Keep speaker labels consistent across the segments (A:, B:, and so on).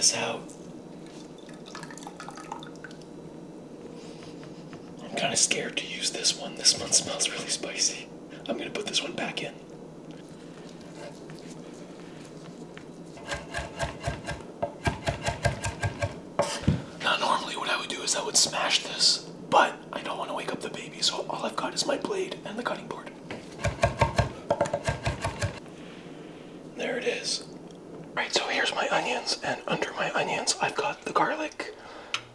A: this out. I'm kind of scared to use this one. This one smells really spicy. I'm gonna put this one back in. Now normally what I would do is I would smash this, but I don't want to wake up the baby, so all I've got is my blade and the cutting board. There it is. Right, so here's my onions, and under my onions I've got the garlic,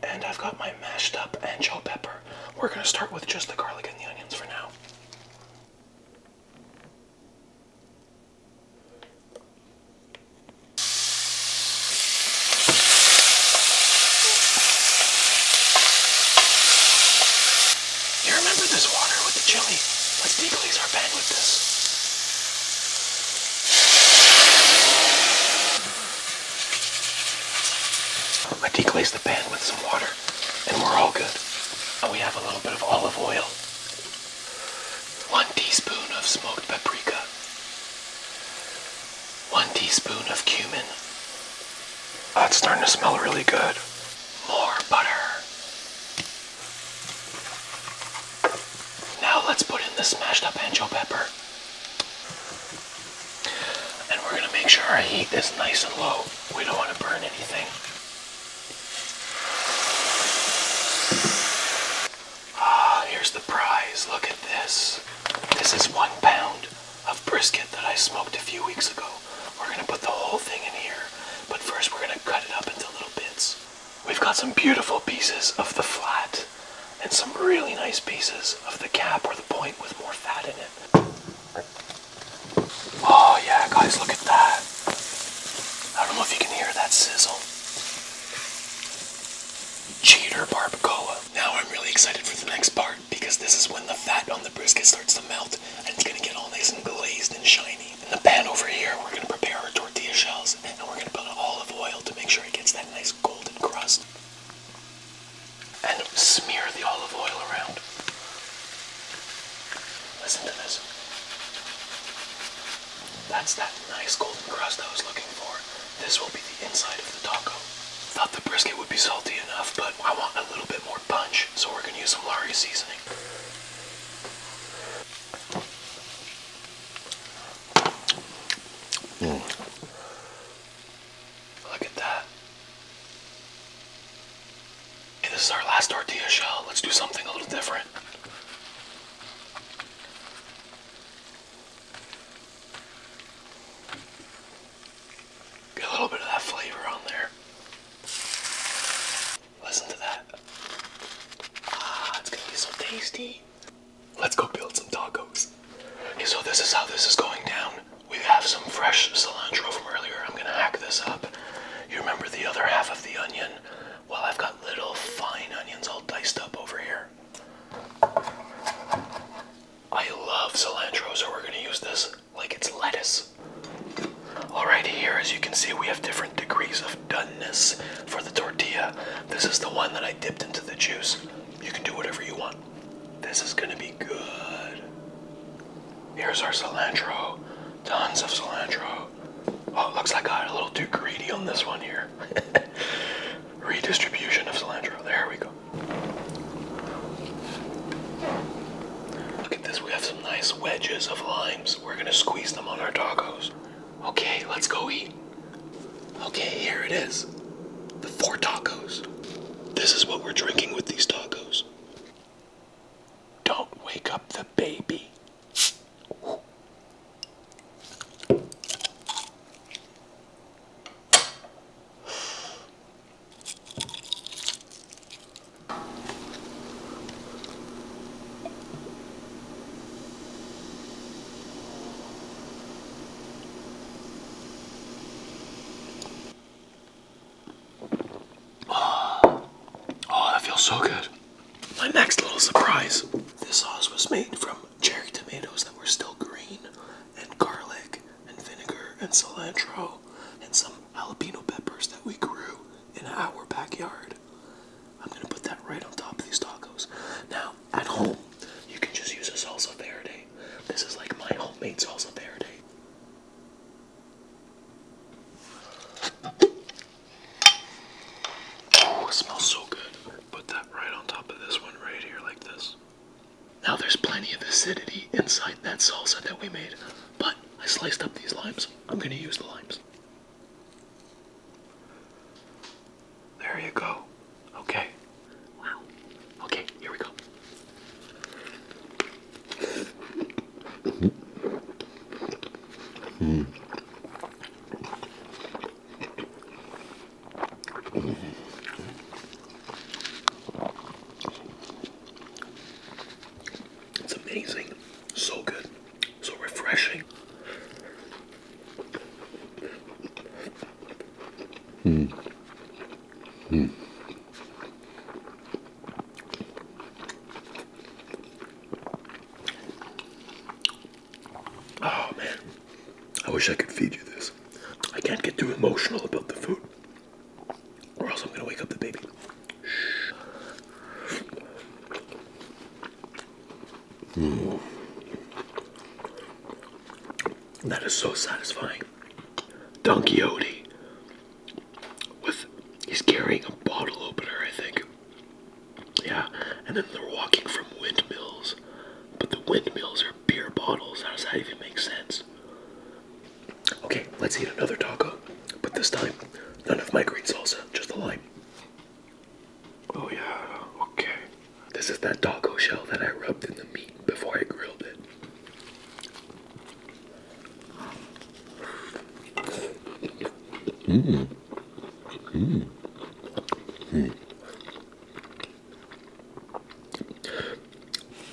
A: and I've got my mashed up ancho pepper. We're gonna start with just the garlic and the onions for now. You remember this water with the chili? Let's deglaze our pan with this. I deglaze the pan with some water, and we're all good. We have a little bit of olive oil, 1 teaspoon of smoked paprika, 1 teaspoon of cumin. It's starting to smell really good. More butter. Now let's put in the smashed up ancho pepper. And we're going to make sure our heat is nice and low. We don't want to burn anything. Here's the prize. Look at this. This is 1 pound of brisket that I smoked a few weeks ago. We're going to put the whole thing in here, but first we're going to cut it up into little bits. We've got some beautiful pieces of the flat and some really nice pieces of the cap or the point with more fat in it. Oh yeah, guys, look at that. I don't know if you can hear that sizzle. Cheater barbacoa. Now I'm really excited for the next part because this is when the fat on the brisket starts to melt and it's going to get all nice and glazed and shiny. In the pan over here, we're going to prepare our tortilla shells and we're going to put olive oil to make sure it gets that nice golden crust. And smear the olive oil around. Listen to this. That's that nice golden crust I was looking for. This will be the inside of the taco. Thought the brisket would be salty enough, but I want a little bit more punch, so we're going to use some Lari seasoning. Look at that. Okay, this is our last tortilla shell. Let's do something a little different. Get a little bit of that flavor on there. Listen to that. It's gonna be so tasty. Let's go build some tacos. Okay, so this is how this is going down. We have some fresh cilantro from earlier. I'm gonna hack this up. You remember the other half of the onion? Well, I've got little fine onions all diced up over here. I love cilantro, so we're gonna use this like it's lettuce. Alright, here as you can see we have different degrees of doneness for the tortilla. This is the one that I dipped into the juice. You can do whatever you want. This is gonna be good. Here's our cilantro. Tons of cilantro. Oh, it looks like I got a little too greedy on this one here. Redistribution of cilantro. There we go. Look at this. We have some nice wedges of limes. We're gonna squeeze them on our tacos. Okay, let's go eat. Okay, here it is. The 4 tacos. This is what we're drinking with these tacos. Don't wake up the baby. So good. My next little surprise. This sauce was made from cherry tomatoes that were still green, and garlic, and vinegar, and cilantro, and some jalapeno peppers that we grew in our backyard. I'm gonna put that right on top of these tacos. Now, at home, you can just use a salsa verde. This is like my homemade salsa verde. inside that salsa that we made. But I sliced up these limes. I'm gonna use the limes. There you go. Okay. Wow. Okay, here we go. It's amazing. So good. So refreshing. Oh man, I wish I could feed you this. I can't get too emotional about the food, or else I'm gonna wake up the baby. That is so satisfying. Don Quixote he's carrying a bottle opener, I think. Yeah, and then they're walking from windmills, but the windmills are beer bottles. How does that even make sense? Okay, let's eat another taco, but this time, none of my green salsa, just the lime. Oh yeah, okay. This is that taco shell that I rubbed in the meat before I grilled it.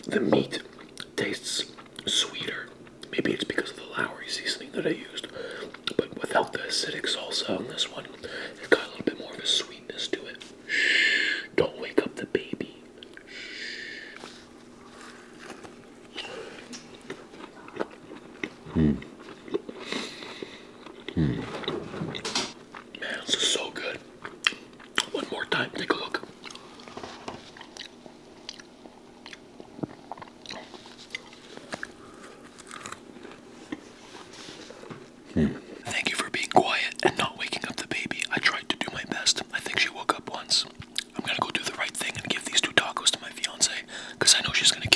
A: The meat tastes sweeter. Maybe it's because of the Lowry seasoning that I used. But without the acidic salsa on this one, it's got a little bit more of a sweetness to it. Shh, don't wake up the baby. Man, this is so good. One more time, take a look. Thank you for being quiet and not waking up the baby. I tried to do my best. I think she woke up once. I'm gonna go do the right thing and give these 2 tacos to my fiance, because I know she's gonna